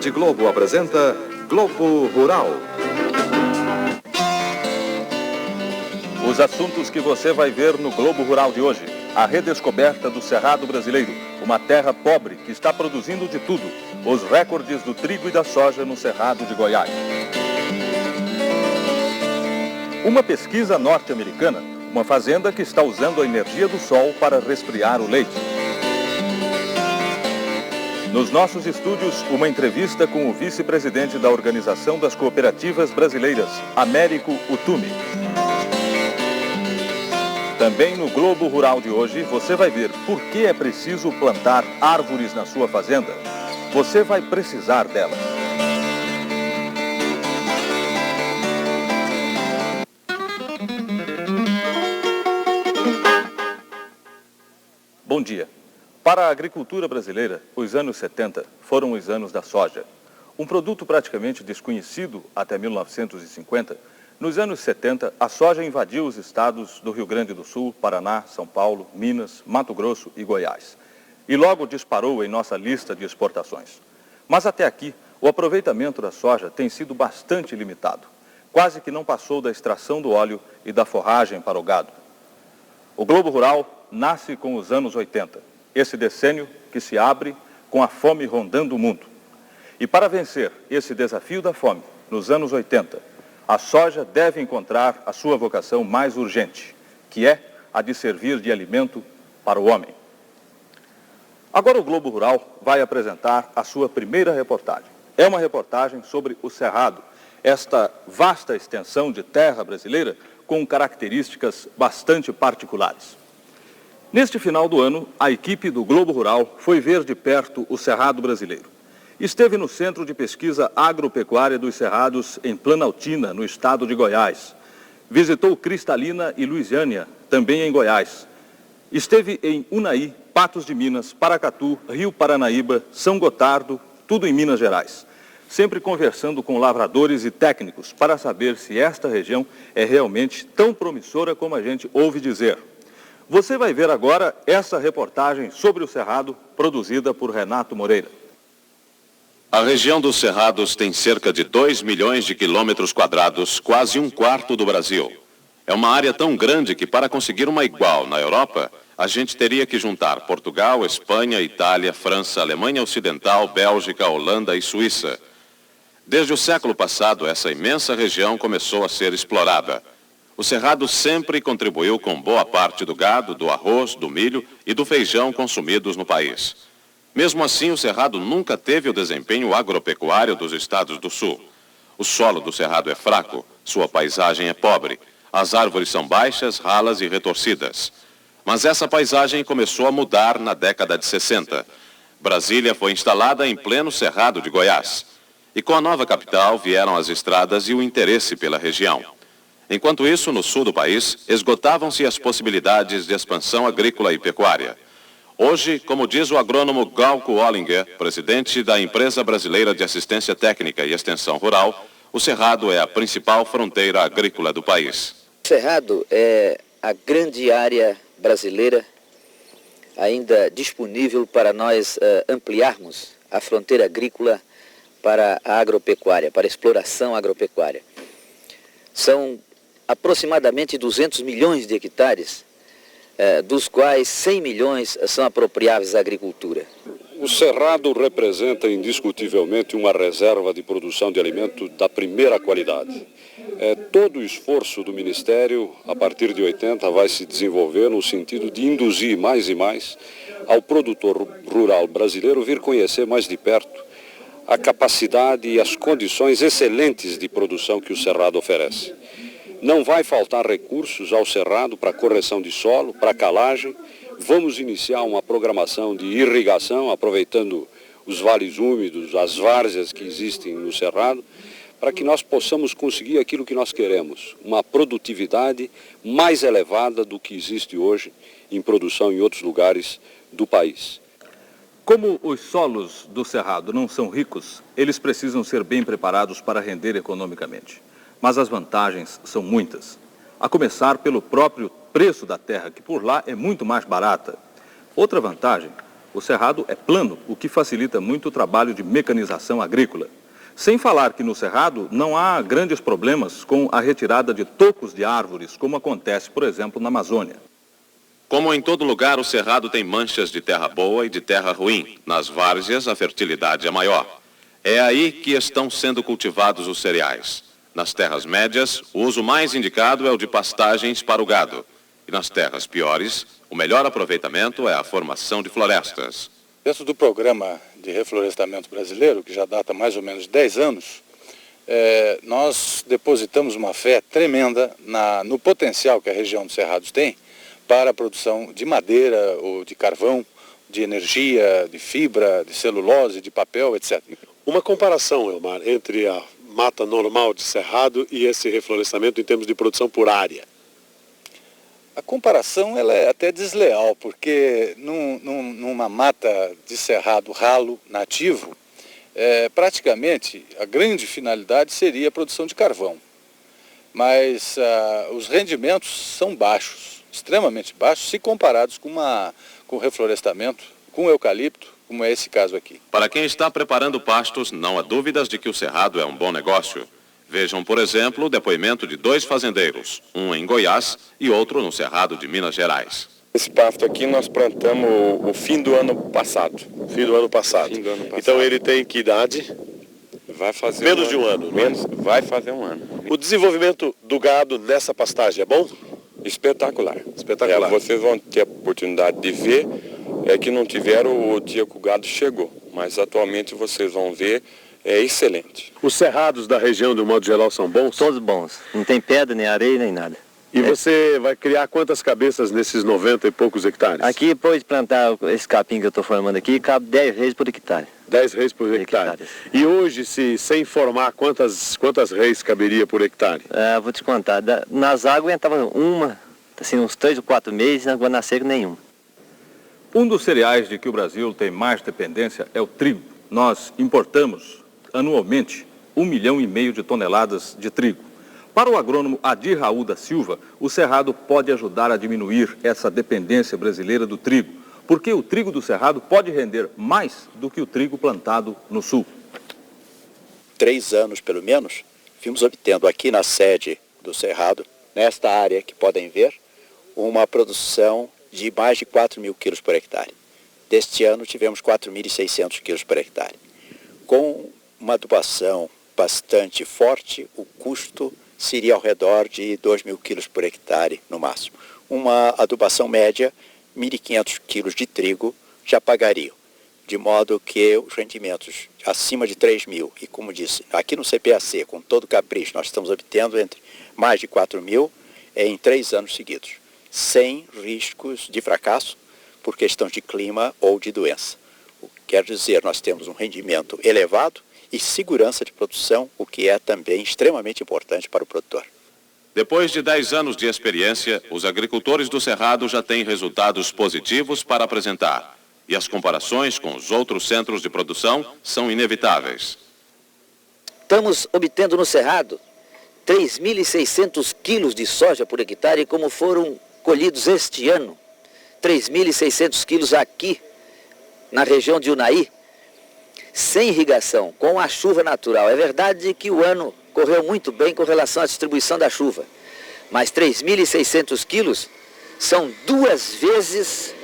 Rede Globo apresenta Globo Rural. Os assuntos que você vai ver no Globo Rural de hoje. A redescoberta do Cerrado brasileiro, uma terra pobre que está produzindo de tudo. Os recordes do trigo e da soja no Cerrado de Goiás. Uma pesquisa norte-americana, uma fazenda que está usando a energia do sol para resfriar o leite. Nos nossos estúdios, uma entrevista com o vice-presidente da Organização das Cooperativas Brasileiras, Américo Utumi. Também no Globo Rural de hoje, você vai ver por que é preciso plantar árvores na sua fazenda. Você vai precisar delas. Bom dia. Para a agricultura brasileira, os anos 70 foram os anos da soja. Um produto praticamente desconhecido até 1950, nos anos 70, a soja invadiu os estados do Rio Grande do Sul, Paraná, São Paulo, Minas, Mato Grosso e Goiás. E logo disparou em nossa lista de exportações. Mas até aqui, o aproveitamento da soja tem sido bastante limitado. Quase que não passou da extração do óleo e da forragem para o gado. O Globo Rural nasce com os anos 80, esse decênio que se abre com a fome rondando o mundo. E para vencer esse desafio da fome, nos anos 80, a soja deve encontrar a sua vocação mais urgente, que é a de servir de alimento para o homem. Agora o Globo Rural vai apresentar a sua primeira reportagem. É uma reportagem sobre o Cerrado, esta vasta extensão de terra brasileira com características bastante particulares. Neste final do ano, a equipe do Globo Rural foi ver de perto o Cerrado brasileiro. Esteve no Centro de Pesquisa Agropecuária dos Cerrados, em Planaltina, no estado de Goiás. Visitou Cristalina e Luisiânia, também em Goiás. Esteve em Unai, Patos de Minas, Paracatu, Rio Paranaíba, São Gotardo, tudo em Minas Gerais. Sempre conversando com lavradores e técnicos para saber se esta região é realmente tão promissora como a gente ouve dizer. Você vai ver agora essa reportagem sobre o Cerrado, produzida por Renato Moreira. A região dos Cerrados tem cerca de 2 milhões de quilômetros quadrados, quase um quarto do Brasil. É uma área tão grande que para conseguir uma igual na Europa, a gente teria que juntar Portugal, Espanha, Itália, França, Alemanha Ocidental, Bélgica, Holanda e Suíça. Desde o século passado, essa imensa região começou a ser explorada. O Cerrado sempre contribuiu com boa parte do gado, do arroz, do milho e do feijão consumidos no país. Mesmo assim, o Cerrado nunca teve o desempenho agropecuário dos estados do Sul. O solo do Cerrado é fraco, sua paisagem é pobre, as árvores são baixas, ralas e retorcidas. Mas essa paisagem começou a mudar na década de 60. Brasília foi instalada em pleno Cerrado de Goiás. E com a nova capital vieram as estradas e o interesse pela região. Enquanto isso, no sul do país, esgotavam-se as possibilidades de expansão agrícola e pecuária. Hoje, como diz o agrônomo Glauco Ollinger, presidente da Empresa Brasileira de Assistência Técnica e Extensão Rural, o Cerrado é a principal fronteira agrícola do país. O Cerrado é a grande área brasileira ainda disponível para nós ampliarmos a fronteira agrícola para a agropecuária, para a exploração agropecuária. São aproximadamente 200 milhões de hectares, dos quais 100 milhões são apropriáveis à agricultura. O Cerrado representa indiscutivelmente uma reserva de produção de alimento da primeira qualidade. Todo o esforço do Ministério, a partir de 80, vai se desenvolver no sentido de induzir mais e mais ao produtor rural brasileiro vir conhecer mais de perto a capacidade e as condições excelentes de produção que o Cerrado oferece. Não vai faltar recursos ao Cerrado para correção de solo, para calagem. Vamos iniciar uma programação de irrigação, aproveitando os vales úmidos, as várzeas que existem no Cerrado, para que nós possamos conseguir aquilo que nós queremos, uma produtividade mais elevada do que existe hoje em produção em outros lugares do país. Como os solos do Cerrado não são ricos, eles precisam ser bem preparados para render economicamente. Mas as vantagens são muitas. A começar pelo próprio preço da terra, que por lá é muito mais barata. Outra vantagem, O cerrado é plano, o que facilita muito o trabalho de mecanização agrícola. Sem falar que no cerrado não há grandes problemas com a retirada de tocos de árvores, como acontece, por exemplo, na Amazônia. Como em todo lugar, o cerrado tem manchas de terra boa e de terra ruim. Nas várzeas, a fertilidade é maior. É aí que estão sendo cultivados os cereais. Nas terras médias, o uso mais indicado é o de pastagens para o gado. E nas terras piores, o melhor aproveitamento é a formação de florestas. Dentro do programa de reflorestamento brasileiro, que já data mais ou menos 10 anos, nós depositamos uma fé tremenda no potencial que a região dos Cerrados tem para a produção de madeira ou de carvão, de energia, de fibra, de celulose, de papel, etc. Uma comparação, Elmar, entre a mata normal de cerrado e esse reflorestamento em termos de produção por área. A comparação ela é até desleal, porque numa mata de cerrado ralo nativo, praticamente a grande finalidade seria a produção de carvão. Mas os rendimentos são baixos, extremamente baixos, se comparados com o reflorestamento, com o eucalipto, como é esse caso aqui. Para quem está preparando pastos, não há dúvidas de que o cerrado é um bom negócio. Vejam, por exemplo, o depoimento de 2 fazendeiros, um em Goiás e outro no Cerrado de Minas Gerais. Esse pasto aqui nós plantamos o fim do ano passado. Fim do ano passado. Então ele tem que idade? Vai fazer menos de um ano. Vai fazer um ano. O desenvolvimento do gado nessa pastagem é bom? Espetacular. Espetacular. Vocês vão ter a oportunidade de ver, que não tiveram o dia que o gado chegou. Mas atualmente vocês vão ver, é excelente. Os cerrados da região, de um modo geral, são bons? Todos bons. Não tem pedra, nem areia, nem nada. E você vai criar quantas cabeças nesses 90 e poucos hectares? Aqui, depois de plantar esse capim que eu estou formando aqui, cabe 10 reis por hectare. 10 reis por hectare. E hoje, sem formar, quantas reis caberia por hectare? Vou te contar. Nas águas entrava uma, assim, uns 3 ou 4 meses, agora na seca nenhuma. Um dos cereais de que o Brasil tem mais dependência é o trigo. Nós importamos anualmente 1,5 milhão de toneladas de trigo. Para o agrônomo Adir Raul da Silva, o cerrado pode ajudar a diminuir essa dependência brasileira do trigo, porque o trigo do cerrado pode render mais do que o trigo plantado no sul. 3 anos, pelo menos, vimos obtendo aqui na sede do cerrado, nesta área que podem ver, uma produção de mais de 4.000 quilos por hectare. Deste ano tivemos 4.600 quilos por hectare. Com uma adubação bastante forte, o custo seria ao redor de 2.000 quilos por hectare no máximo. Uma adubação média, 1.500 quilos de trigo já pagariam, de modo que os rendimentos acima de 3.000, e como disse, aqui no CPAC, com todo o capricho, nós estamos obtendo entre mais de 4.000 em 3 anos seguidos, sem riscos de fracasso por questão de clima ou de doença. Quer dizer, nós temos um rendimento elevado e segurança de produção, o que é também extremamente importante para o produtor. Depois de 10 anos de experiência, os agricultores do Cerrado já têm resultados positivos para apresentar. E as comparações com os outros centros de produção são inevitáveis. Estamos obtendo no Cerrado 3.600 quilos de soja por hectare, como foram colhidos este ano. 3.600 quilos aqui, na região de Unai, sem irrigação, com a chuva natural. É verdade que o ano correu muito bem com relação à distribuição da chuva, mas 3.600 quilos são 2 vezes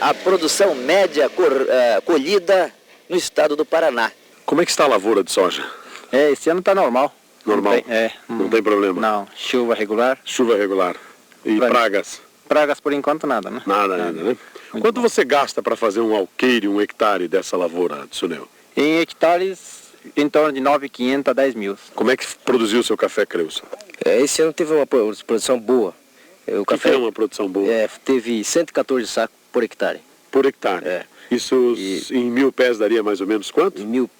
a produção média colhida no estado do Paraná. Como é que está a lavoura de soja? Esse ano está normal. Normal? Não tem problema? Não, chuva regular. Chuva regular. E pragas? Pragas por enquanto nada, né? Nada ainda, né? Quanto você gasta para fazer um alqueire, 1 hectare dessa lavoura, Tsuneu? Em hectares, em torno de 9.500 a 10.000. Como é que produziu o seu café, Creuson? Esse ano teve uma produção boa. O café é uma produção boa? Teve 114 sacos por hectare. Por hectare? Isso em 1.000 pés daria mais ou menos quanto? Em mil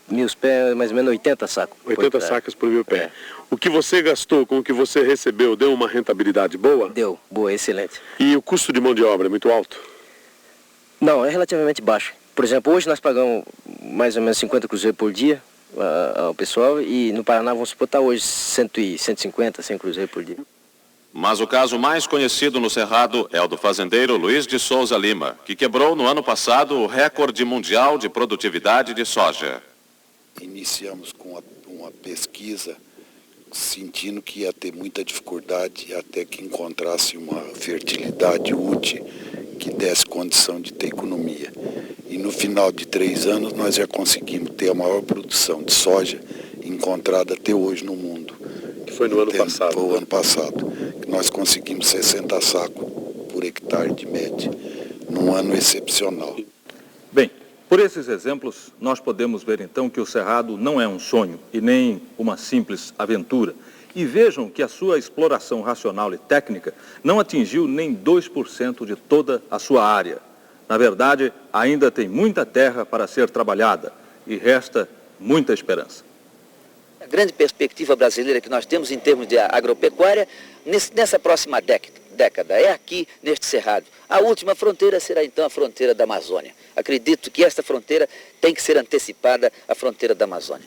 pés, mais ou menos 80 sacos. 80 sacas por 1.000 pés. O que você gastou com o que você recebeu deu uma rentabilidade boa? Deu, boa, excelente. E o custo de mão de obra é muito alto? Não, é relativamente baixo. Por exemplo, hoje nós pagamos mais ou menos 50 cruzeiros por dia ao pessoal, e no Paraná vamos supor hoje 150, 100 cruzeiros por dia. Mas o caso mais conhecido no Cerrado é o do fazendeiro Luiz de Souza Lima, que quebrou no ano passado o recorde mundial de produtividade de soja. Iniciamos com uma pesquisa, sentindo que ia ter muita dificuldade até que encontrasse uma fertilidade útil que desse condição de ter economia. E no final de 3 anos nós já conseguimos ter a maior produção de soja encontrada até hoje no mundo. Que foi no ano passado. Foi o ano passado, que nós conseguimos 60 sacos por hectare de média, num ano excepcional. Bem, por esses exemplos, nós podemos ver então que o Cerrado não é um sonho e nem uma simples aventura. E vejam que a sua exploração racional e técnica não atingiu nem 2% de toda a sua área. Na verdade, ainda tem muita terra para ser trabalhada e resta muita esperança. A grande perspectiva brasileira que nós temos em termos de agropecuária nessa próxima década é aqui neste Cerrado. A última fronteira será então a fronteira da Amazônia. Acredito que esta fronteira tem que ser antecipada à fronteira da Amazônia.